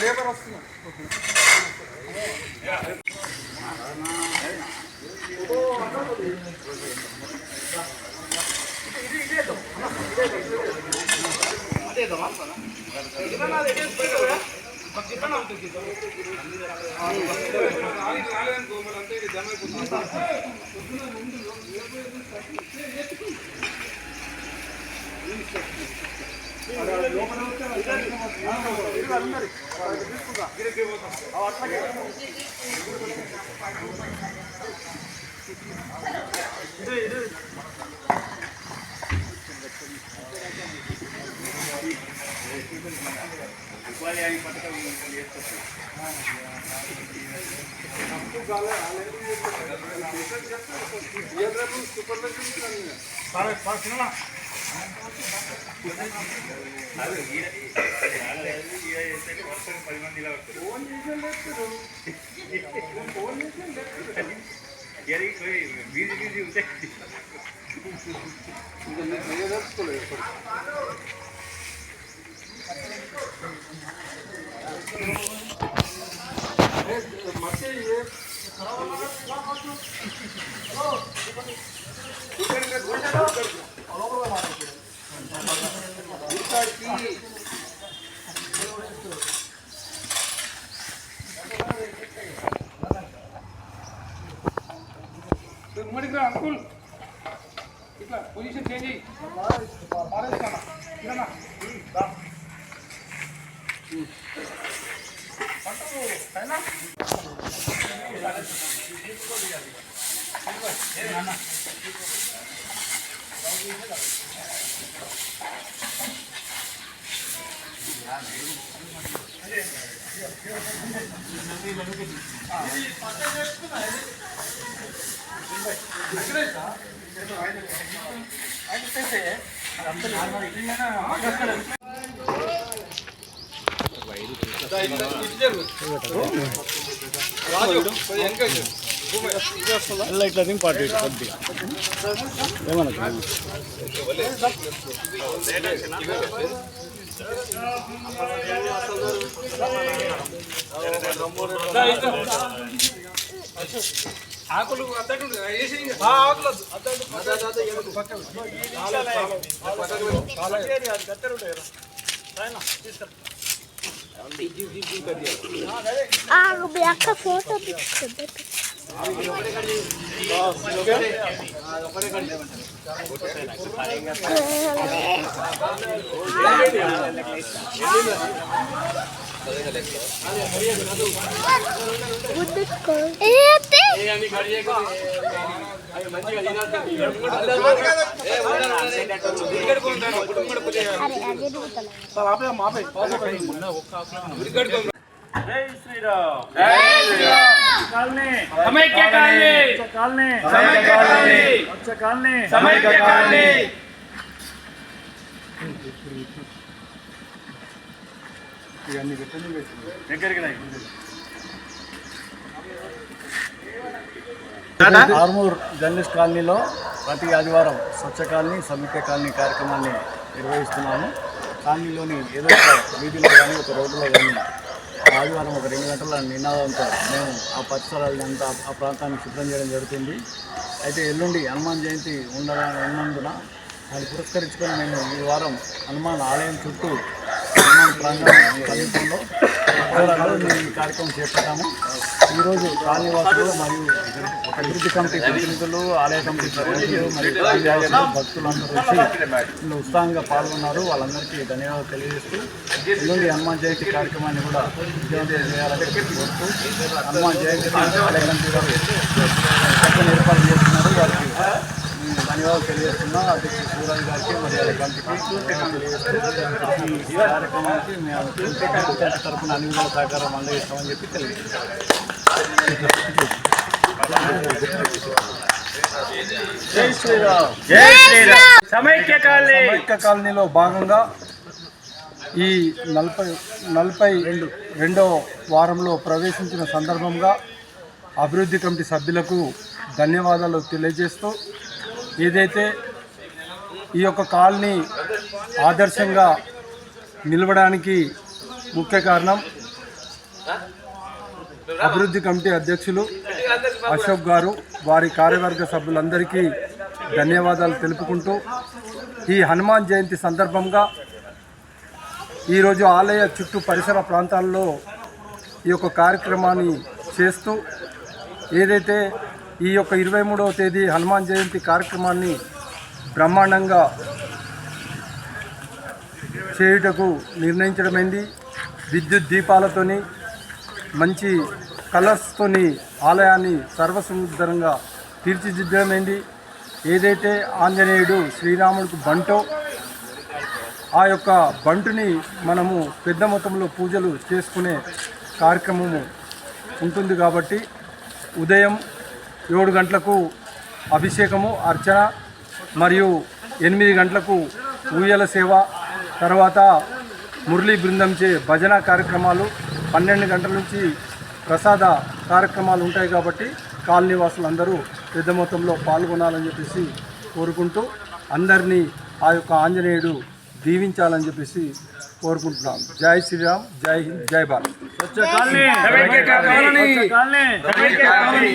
Labour వస్తుంది. ఉపాధి హామీ పథకం వర్షం 10 మంది ఇలా బీజీ బీజీ ఉంటాయి. అంకుల్ ఇట్లా పొజిషన్ చేంజ్ అయ్యి ఇట్లా ఇంపార్ట్ కొద్దిగా ఏమన్నా ఆకులు అద్దడు వేసి ఆకులు అక్క ఫోటో జై శ్రీరామ్. సమైక్య కాలనీ ఆర్మూర్ జర్నలిస్ట్ కాలనీలో ప్రతి ఆదివారం స్వచ్ఛ కాలనీ సమైక్య కాలనీ కార్యక్రమాన్ని నిర్వహిస్తున్నాము. కాలనీలోని ఏదో ఒక వీధిలో కానీ ఒక రోడ్డులో కానీ ఆదివారం ఒక 2 గంటల నినాదంతో మేము ఆ పరిసరాలంతా ఆ ప్రాంతాన్ని శుభ్రం చేయడం జరుగుతుంది. అయితే ఎల్లుండి హనుమాన్ జయంతి ఉన్నందున దాన్ని పురస్కరించుకొని మేము ఈ వారం హనుమాన్ ఆలయం చుట్టూ హనుమాన్ ప్రాంగణం సమీపంలో ఈ కార్యక్రమం చేపట్టాము. ఈరోజు కాలనీవాసులు మరియు అభివృద్ధి కమిటీ ప్రతినిధులు, ఆలయ కమిటీ ప్రతినిధులు మరియు భక్తులందరూ వచ్చి ఇందులో ఉత్సాహంగా పాల్గొన్నారు. వాళ్ళందరికీ ధన్యవాదాలు తెలియజేస్తూ ఎల్లుండి హనుమాన్ జయంతి కార్యక్రమాన్ని కూడా విజయవంతం చేయాలని కోరుతూ హనుమాన్ జయంతి ఆలయ కమిటీ గారు ఏర్పాటు చేస్తున్నారు. వారికి ధన్యవాదాలు తెలియజేస్తున్నాం. అధ్యక్షుడు సూరాజ్ గారికి మరియు ఆలయ కమిటీకి తెలియజేస్తూ ఈ కార్యక్రమానికి మేము తరఫున అన్ని విధాల సహకారం అందజేస్తామని చెప్పి తెలియజేస్తాం. జై శ్రీరామ్. జై శ్రీరామ్. సమైక్య కాలనీ సమైక్య కాలనీలో భాగంగా ఈ 42వ వారంలో ప్రవేశించిన సందర్భంగా అభివృద్ధి కమిటీ సభ్యులకు ధన్యవాదాలు తెలియజేస్తూ, ఏదైతే ఈ యొక్క కాలనీ ఆదర్శంగా నిలవడానికి ముఖ్య కారణం అభివృద్ధి కమిటీ అధ్యక్షులు అశోక్ గారు, వారి కార్యవర్గ సభ్యులందరికీ ధన్యవాదాలు తెలుపుకుంటూ, ఈ హనుమాన్ జయంతి సందర్భంగా ఈరోజు ఆలయ చుట్టూ పరిసర ప్రాంతాల్లో ఈ యొక్క కార్యక్రమాన్ని చేస్తూ, ఏదైతే ఈ యొక్క 23వ తేదీ హనుమాన్ జయంతి కార్యక్రమాన్ని బ్రహ్మాండంగా చేయుటకు నిర్ణయించడమైంది. విద్యుత్ దీపాలతోని, మంచి కలర్స్తోని ఆలయాన్ని సర్వసుందరంగా తీర్చిదిద్దడమైంది. ఏదైతే ఆంజనేయుడు శ్రీరాముడికి బంటో, ఆ యొక్క బంటుని మనము పెద్ద మొత్తంలో పూజలు చేసుకునే కార్యక్రమము ఉంటుంది కాబట్టి ఉదయం 7 గంటలకు అభిషేకము, అర్చన, మరియు 8 గంటలకు ఊయల సేవ, తర్వాత మురళీ బృందంచే భజన కార్యక్రమాలు, 12 గంటల నుంచి ప్రసాద కార్యక్రమాలు ఉంటాయి కాబట్టి కాలనీ వాసులందరూ పెద్ద మొత్తంలో పాల్గొనాలని చెప్పేసి కోరుకుంటూ, అందరినీ ఆ యొక్క ఆంజనేయుడు దీవించాలని చెప్పేసి కోరుకుంటున్నాం. జై శ్రీరామ్, జై హింద్, జై భారత్. సమైక్య కాలనీ